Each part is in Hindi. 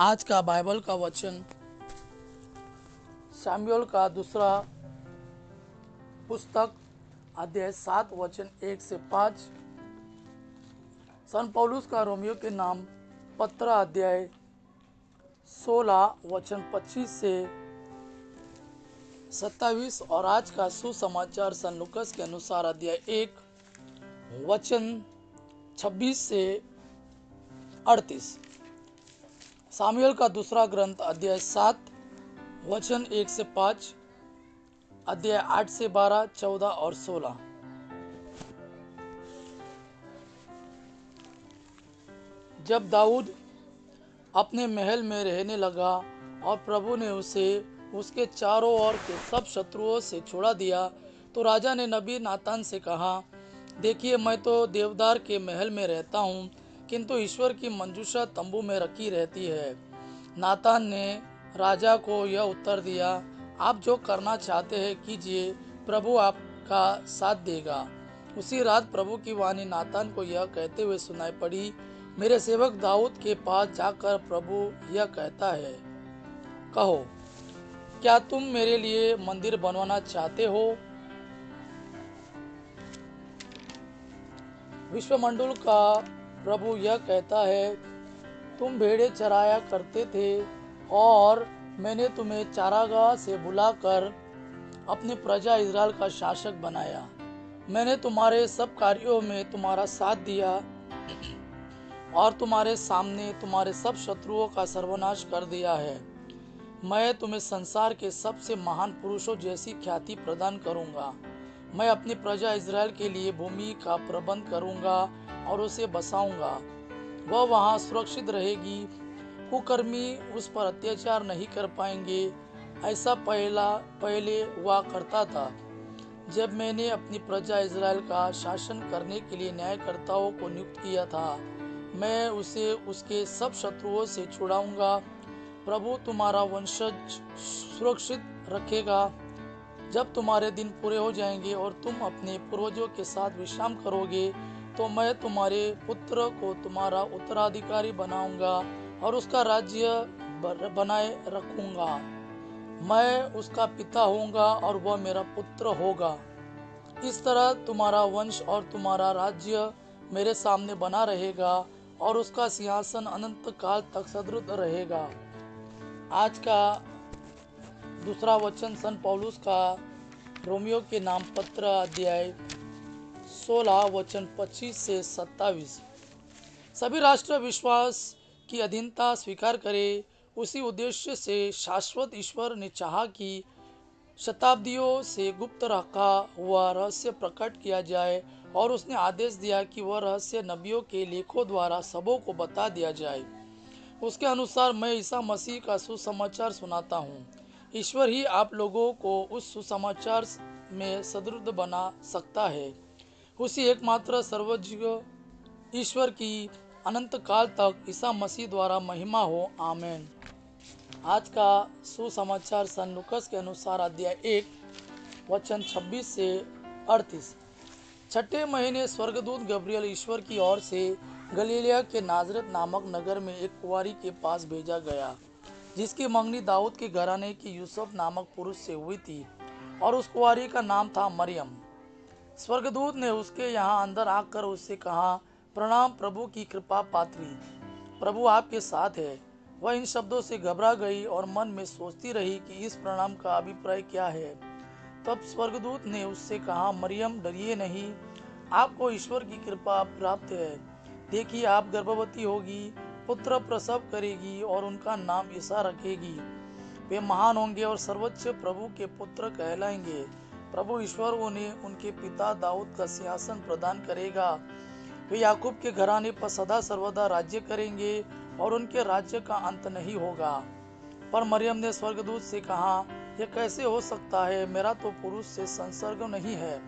आज का बाइबल का वचन शामुएल का दूसरा पुस्तक अध्याय 7 वचन 1 से 5। सन पौलुस का रोमियो के नाम पत्र अध्याय 16 वचन 25 से 27 और आज का सुसमाचार सन लूकास के अनुसार अध्याय 1 वचन 26 से 38। शामुएल का दूसरा ग्रंथ अध्याय 7 वचन 1 से 5, अध्याय 8 से 12, 14 और 16। जब दाऊद अपने महल में रहने लगा और प्रभु ने उसे उसके चारों ओर के सब शत्रुओं से छुड़ा दिया, तो राजा ने नबी नातान से कहा, देखिए, मैं तो देवदार के महल में रहता हूँ, किंतु ईश्वर की मंजूषा तंबू में रखी रहती है। नातान ने राजा को यह उत्तर दिया, आप जो करना चाहते हैं कीजिए, प्रभु आपका साथ देगा। उसी रात प्रभु की वाणी नातान को यह कहते हुए सुनाई पड़ी, मेरे सेवक दाऊद के पास जाकर प्रभु यह कहता है, कहो, क्या तुम मेरे लिए मंदिर बनवाना चाहते हो? विश्वमंडल का प्रभु यह कहता है, तुम भेड़े चराया करते थे और मैंने तुम्हें चारागाह से बुलाकर अपनी प्रजा इज़राइल का शासक बनाया। मैंने तुम्हारे सब कार्यों में तुम्हारा साथ दिया और तुम्हारे सामने तुम्हारे सब शत्रुओं का सर्वनाश कर दिया है। मैं तुम्हें संसार के सबसे महान पुरुषों जैसी ख्याति प्रदान करूंगा। मैं अपनी प्रजा इज़राइल के लिए भूमि का प्रबंध करूंगा और उसे बसाऊंगा। वह वहाँ सुरक्षित रहेगी, कुकर्मी उस पर अत्याचार नहीं कर पाएंगे। ऐसा पहले हुआ करता था, जब मैंने अपनी प्रजा इज़राइल का शासन करने के लिए न्यायकर्ताओं को नियुक्त किया था। मैं उसे उसके सब शत्रुओं से छुड़ाऊंगा। प्रभु तुम्हारा वंशज सुरक्षित रखेगा। जब तुम्हारे दिन पूरे हो जाएंगे और तुम अपने पूर्वजों के साथ विश्राम करोगे, तो मैं तुम्हारे पुत्र को तुम्हारा उत्तराधिकारी बनाऊंगा और उसका राज्य बनाए रखूंगा। मैं उसका पिता होऊंगा और वह मेरा पुत्र होगा। इस तरह तुम्हारा वंश और तुम्हारा राज्य मेरे सामने बना रहेगा और उसका सिंहासन अनंत काल तक सदृढ़ रहेगा। आज का दूसरा वचन सन पौलुस का रोमियो के नाम पत्र अध्याय 16 वचन 25 से 27। सभी राष्ट्र विश्वास की अधीनता स्वीकार करें। उसी उद्देश्य से शाश्वत ईश्वर ने चाहा कि शताब्दियों से गुप्त रखा हुआ रहस्य प्रकट किया जाए, और उसने आदेश दिया कि वह रहस्य नबियों के लेखों द्वारा सबों को बता दिया जाए। उसके अनुसार मैं ईसा मसीह का सुसमाचार सुनाता हूँ। ईश्वर ही आप लोगों को उस सुसमाचार में सदृढ़ बना सकता है। उसी एकमात्र सर्वज्ञ ईश्वर की अनंत काल तक ईसा मसीह द्वारा महिमा हो, आमीन। आज का सुसमाचार सन लूकास के अनुसार अध्याय 1 वचन 26 से 38। छठे महीने स्वर्गदूत गब्रियल ईश्वर की ओर से गलीलिया के नाजरत नामक नगर में एक कुंवारी के पास भेजा गया, जिसकी मंगनी दाऊद के घराने की यूसुफ नामक पुरुष से हुई थी, और उस कुंवारी का नाम था मरियम। स्वर्गदूत ने उसके यहाँ अंदर आकर उससे कहा, प्रणाम प्रभु की कृपा पात्री, प्रभु आपके साथ है। वह इन शब्दों से घबरा गई और मन में सोचती रही कि इस प्रणाम का अभिप्राय क्या है। तब स्वर्गदूत ने उससे कहा, मरियम, डरिए नहीं, आपको ईश्वर की कृपा प्राप्त है। देखिए, आप गर्भवती होगी, पुत्र प्रसव करेगी और उनका नाम ईसा रखेगी। वे महान होंगे और सर्वोच्च प्रभु के पुत्र कहलाएंगे। प्रभु ईश्वर उन्हें उनके पिता दाऊद का सिंहासन प्रदान करेगा। वे याकूब के घराने पर सदा सर्वदा राज्य करेंगे और उनके राज्य का अंत नहीं होगा। पर मरियम ने स्वर्गदूत से कहा, यह कैसे हो सकता है? मेरा तो पुरुष से संसर्ग नहीं है।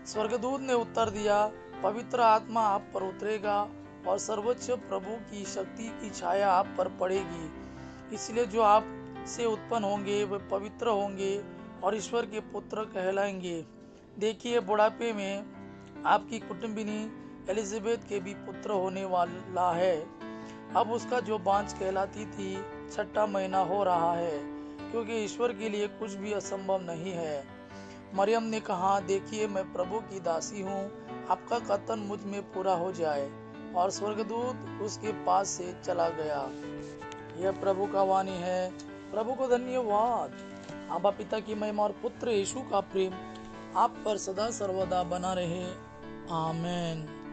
स्वर्गदूत ने उत्तर दिया, पवित्र आत्मा आप पर उतरेगा और सर्वोच्च प्रभु की शक्ति की छाया आप पर पड़ेगी। इसलिए जो आप से उत्पन्न होंगे वे पवित्र होंगे और ईश्वर के पुत्र कहलाएंगे। देखिए, बुढ़ापे में आपकी कुटुंबिनी एलिजाबेथ के भी पुत्र होने वाला है। अब उसका जो बांझ कहलाती थी 6वां महीना हो रहा है, क्योंकि ईश्वर के लिए कुछ भी असंभव नहीं है। मरियम ने कहा, देखिए मैं प्रभु की दासी हूँ, आपका कथन मुझ में पूरा हो जाए। और स्वर्गदूत उसके पास से चला गया। यह प्रभु का वाणी है। प्रभु को धन्यवाद। आबा पिता की महिमा और पुत्र यीशु का प्रेम आप पर सदा सर्वदा बना रहे। आमेन।